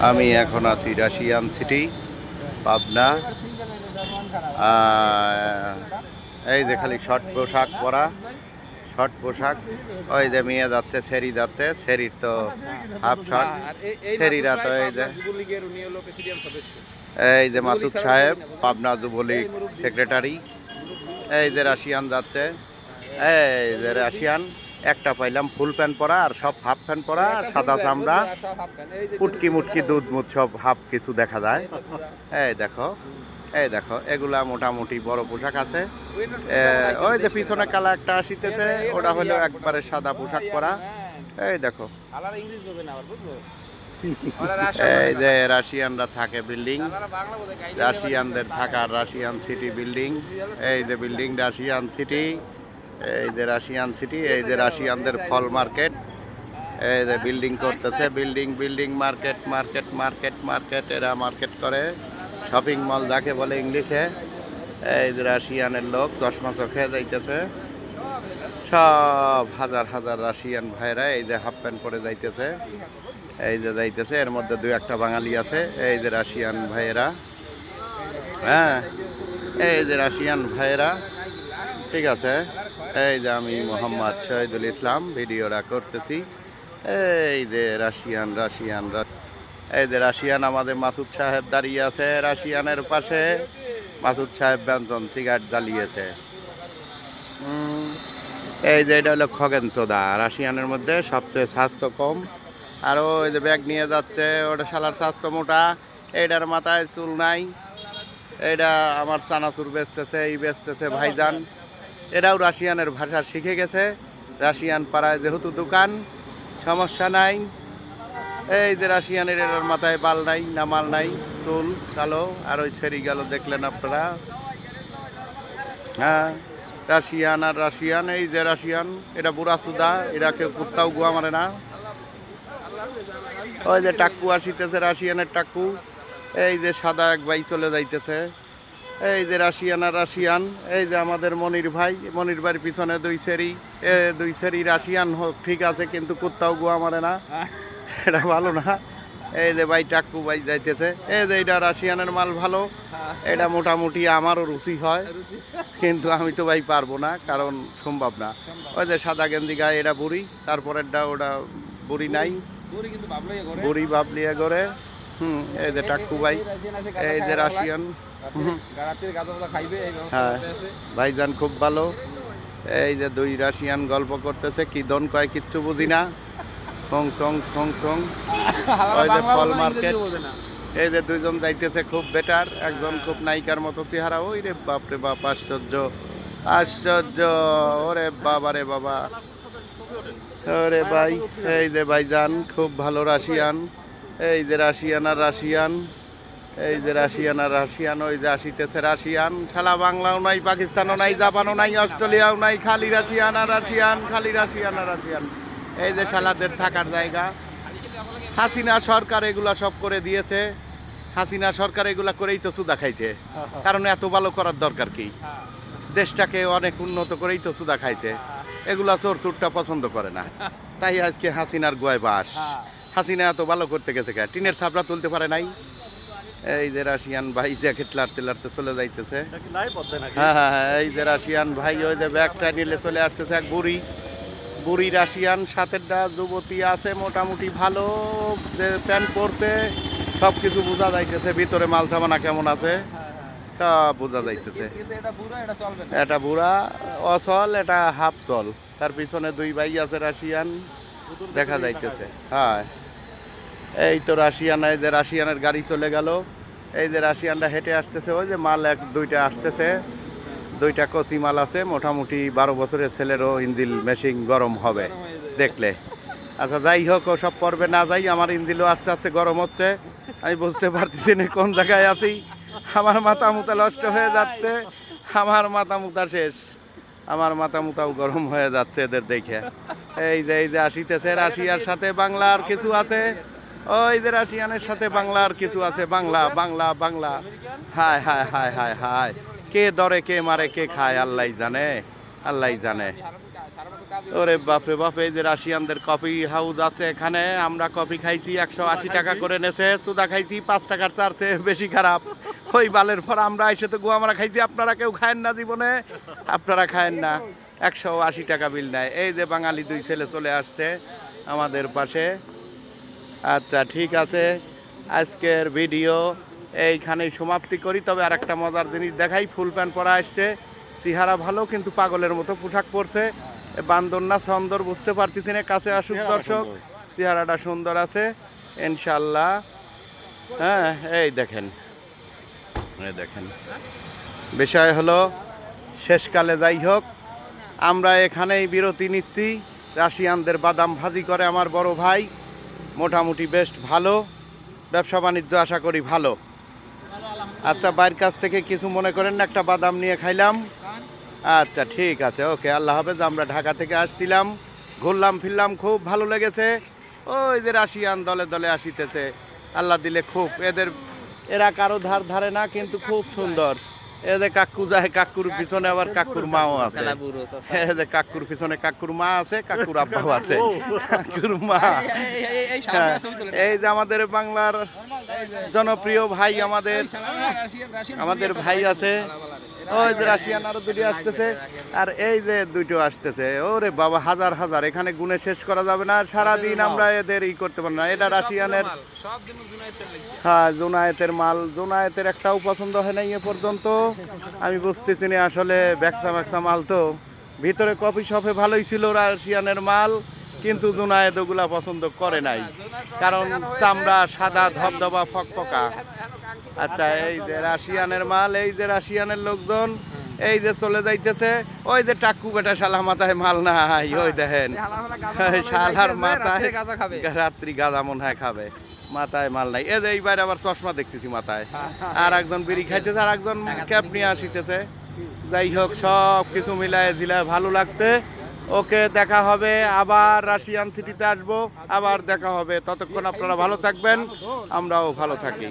আমি এখন আছি রাশিয়ান সিটি পাবনা। এই যে খালি শর্ট পোশাক পরা, শর্ট পোশাক। ওই যে মেয়ে যাচ্ছে, সেরি যাচ্ছে, সেরির তো হাফ শর্ট। সেরিরা তো এই যে মাসুদ সাহেব পাবনা যুবলীগ সেক্রেটারি। এই যে রাশিয়ান যাচ্ছে, এই যে রাশিয়ান। একটা পাইলাম ফুল প্যান্ট পরা, আর সব হাফ প্যান্ট পরা, সাদা চামড়া, পুটকি মুটকি দুধ মুধ সব হাফ কিছু দেখা যায়। এই দেখো, এই দেখো, এগুলা মোটামুটি বড় পোশাক আছে। ওই যে পিছনে কালা একটা আসিতেছে, ওটা হলো একবারে সাদা পোশাক পরা। এই দেখো, এই যে রাশিয়ানরা থাকে বিল্ডিং, রাশিয়ানদের থাকার রাশিয়ান সিটি বিল্ডিং। এই যে বিল্ডিং রাশিয়ান সিটি, এই যে রাশিয়ান সিটি, এই যে রাশিয়ানদের ফল মার্কেট। এই যে বিল্ডিং করতেছে, building building, market market market market, এরা মার্কেট করে, শপিং মল যাকে বলে ইংলিশে। এই যে রাশিয়ানের লোক চশমা চোখে যাইতেছে, সব হাজার হাজার রাশিয়ান ভাইরা এই যে হাফ প্যান্ট পরে যাইতেছে। এই যে যাইতেছে, এর মধ্যে দুই একটা বাঙালি আছে। এই যে রাশিয়ান ভাইয়েরা, হ্যাঁ, এই যে রাশিয়ান ভাইয়েরা, ঠিক আছে। এই যে আমি মোহাম্মদ শহীদুল ইসলাম ভিডিওটা করতেছি। এই যে রাশিয়ান রাশিয়ান, এই যে রাশিয়ান আমাদের মাসুদ সাহেব দাঁড়িয়ে আছে রাশিয়ানের পাশে। মাসুদ সাহেব ব্যঞ্জন সিগারেট জ্বালিয়েছে। এই যে এটা হলো খগেন চোদা, রাশিয়ানের মধ্যে সবচেয়ে স্বাস্থ্য কম। আর ওই যে ব্যাগ নিয়ে যাচ্ছে, ওটা শালার স্বাস্থ্য মোটা, এইটার মাথায় চুল নাই। এইটা আমার চানাচুর বেচতেছে, এই বেচতেছে ভাইজান। এরাও রাশিয়ানের ভাষা শিখে গেছে, রাশিয়ান পাড়ায় যেহেতু দোকান, সমস্যা নাই। এই যে রাশিয়ানের এর মাথায় বাল নাই, না মাল নাই, চুল কালো। আর ওই ছেড়ি গেল দেখলেন আপনারা। হ্যাঁ, রাশিয়ান আর রাশিয়ান, এই যে রাশিয়ান, এটা বুড়া সুদা, এরা কেউ কুত্তাও গুয়া মারে না। ওই যে টাক্কু আসিতেছে, রাশিয়ানের টাক্কু। এই যে সাদা এক ভাই চলে যাইতেছে। এই যে রাশিয়ান আর রাশিয়ান, এই যে আমাদের মনির ভাই, মনির ভাইয়ের পিছনে দুই সেরি রাশিয়ান হোক ঠিক আছে, কিন্তু কুত্তাও গুয়া মারে না, এটা ভালো না। এই যে ভাই টাক্কু ভাই যাইতেছে। এই যে এটা রাশিয়ানের মাল ভালো, এটা মোটামুটি আমারও রুচি হয়, কিন্তু আমি তো ভাই পারবো না, কারণ সম্ভব না। ওই যে সাদা গেঞ্জি গায়ে, এটা বুড়ি, তারপরেরটা ওটা বুড়ি নাই, বুড়ি বাবলিয়া করে। এই যে টাক্কু ভাই, এই যে রাশিয়ান। হ্যাঁ ভাইজান খুব ভালো। এই যে দুই রাশিয়ান গল্প করতেছে, কি দন কয় কিচ্ছু বুঝি না। সং সং সং সং, ওই যে ফল মার্কেট। এই যে দুইজন যাইতেছে খুব বেটার, একজন খুব নায়িকার মতো চেহারা। ওই রে বাপ রে বাপ, আশ্চর্য আশ্চর্য, ওরে বাবা রে বাবা, ওরে ভাই। এই যে ভাইজান খুব ভালো রাশিয়ান। এই যে রাশিয়ান আর রাশিয়ান, এই যে রাশিয়ান আর রাশিয়ান, ওই যে আসিতেছে রাশিয়ান। খেলা বাংলাও নাই, পাকিস্তানও নাই, জাপানও নাই, অস্ট্রেলিয়াও নাই, খালি রাশিয়ান আর রাশিয়ান, খালি রাশিয়ান আর রাশিয়ান। এই যে শালাদের থাকার জায়গা। হাসিনা সরকার এগুলা সব করে দিয়েছে, হাসিনা সরকার এগুলা করেই তো সুদা খাইছে, কারণ এত ভালো করার দরকার কি? দেশটাকে অনেক উন্নত করেই তো সুদা খাইছে। এগুলা চোর চুরটা পছন্দ করে না, তাই আজকে হাসিনার গোয়ায় বাস। হাসিনা এত ভালো করতে গেছে কে? টিনের ছাপড়া তুলতে পারে নাই। এই যে রাশিয়ান ভাই জ্যাকেট লাড়তে লাড়তে চলে যাইতেছে। হ্যাঁ হ্যাঁ হ্যাঁ, এই যে রাশিয়ান ভাই, ওই যে ব্যাগটা নিলে চলে আসতেছে এক বুড়ি, বুড়ি রাশিয়ান। সাথেরটা যুবতী আছে মোটামুটি ভালো, যে প্যান্ট পরছে, সব কিছু বোঝা যাইতেছে। ভিতরে মাল সামানা কেমন আছে সব বোঝা যাইতেছে। এটা বুড়া অচল, এটা হাফ চল। তার পিছনে দুই ভাই আছে রাশিয়ান, দেখা যাইতেছে। হ্যাঁ, এই তো রাশিয়ান, এই যে রাশিয়ানের গাড়ি চলে গেল। এই যে রাশিয়ানরা হেঁটে আসতেছে, ওই যে মাল এক দুইটা আসতেছে, দুইটা কচি মাল আছে, মোটামুটি 12 বছরের ছেলেরও ইঞ্জিল মেশিন গরম হবে দেখলে। আচ্ছা যাই হোক, ও সব পর্বে না যাই, আমার ইঞ্জিলও আস্তে আস্তে গরম হচ্ছে, আমি বুঝতে পারতেছি না কোন জায়গায় আছি। আমার মাথা মুথা নষ্ট হয়ে যাচ্ছে, আমার মাথা মুথা শেষ, আমার মাথা মুথাও গরম হয়ে যাচ্ছে এদের দেখে। এই যে আসিতেছে, রাশিয়ার সাথে বাংলার কিছু আছে, ওই যে রাশিয়ানের সাথে বাংলার কিছু আছে। বাংলা বাংলা বাংলা, হায় হায় হায় হায় হায়, কে ধরে কে মারে কে খায় আল্লাহ জানে, আল্লাহ জানে। ওরে বাপরে বাপ, এই যে রাশিয়ানদের কফি হাউস আছে এখানে, আমরা কফি খাইছি 180 টাকা করে নেছে, সুদা খাইছি 5 টাকার চার্জে, বেশি খারাপ। ওই বালের পর আমরা এসে তো গোয়ামারা খাইছি, আপনারা কেউ খায়েন না জীবনে, আপনারা খায়েন না। 180 টাকা বিল নেয়। এই যে বাঙালি দুই ছেলে চলে আসছে আমাদের পাশে। আচ্ছা ঠিক আছে, আজকের ভিডিও এইখানেই সমাপ্তি করি। তবে আর একটা মজার জিনিস দেখাই, ফুল প্যান্ট পরা আসছে, চেহারা ভালো কিন্তু পাগলের মতো পোশাক পরছে। বান্দর না ছন্দর বুঝতে পারতেছি না, কাছে আসুক দর্শক, চেহারাটা সুন্দর আছে ইনশাল্লাহ। হ্যাঁ এই দেখেন, এই দেখেন, বিষয় হলো শেষকালে যাই হোক, আমরা এখানেই বিরতি নিচ্ছি। রাশিয়ানদের বাদাম ভাজি করে আমার বড় ভাই, মোটামুটি বেশ ভালো, ব্যবসা বাণিজ্য আশা করি ভালো। আচ্ছা বাইরের কাছ থেকে কিছু মনে করেন না, একটা বাদাম নিয়ে খাইলাম। আচ্ছা ঠিক আছে, ওকে, আল্লাহ হাফেজ। আমরা ঢাকা থেকে আসছিলাম, ঘুরলাম ফিরলাম, খুব ভালো লেগেছে। ওই যে রাশিয়ান দলে দলে আসিতেছে, আল্লাহ দিলে খুব, এরা কারো ধারে না, কিন্তু খুব সুন্দর। এদের কাকু যায়, কাকুর পিছনে আবার কাকুর মাও আছে। এদের কাকুর পিছনে কাকুর মা আছে, কাকুর আব্বাও আছে, কাকুর মা। এই যে আমাদের বাংলার জনপ্রিয় ভাই, আমাদের ভাই আছে, ওই যে রাশিয়ান আরো দুটো আসতেছে, আর এই যে দুটো আসতেছে। ওরে বাবা, হাজার হাজার, এখানে গুণে শেষ করা যাবে না, সারাদিন আমরা এদের করতে পারি না। এটা রাশিয়ানের, হ্যাঁ জোনায়েতের মাল, জোনায়েতের একটাও পছন্দ হয় না এ পর্যন্ত। আমি বুঝতেছি না আসলে, ব্যাকসা মাল তো, ভিতরে কফি শপে ভালোই ছিল রাশিয়ানের মাল, কিন্তু জোনায়েত ওগুলা পছন্দ করে নাই, কারণ চামড়া সাদা ধবধবা ফকফকা। আচ্ছা এই যে রাশিয়ানের মাল, এই যে রাশিয়ানের লোকজন, এই যে চলে যাইতেছে। ওই যে টাক্কু বেটা শালা মাথায় মাল নাই, ওই দেখেন শালার মাথায় রাত্রি গাঁজা মনে হয় খাবে, মাথায় মাল নাই। এই যে এইবার আবার চশমা দেখতেছি মাথায়, আর একজন বিড়ি খাইতেছে, আর একজন ক্যাপ নিয়ে আসিতেছে। যাই হোক, সব কিছু মিলায় জিলায় ভালো লাগছে। ওকে, দেখা হবে আবার, রাশিয়ান সিটিতে আসবো, আবার দেখা হবে। ততক্ষণ আপনারা ভালো থাকবেন, আমরাও ভালো থাকি।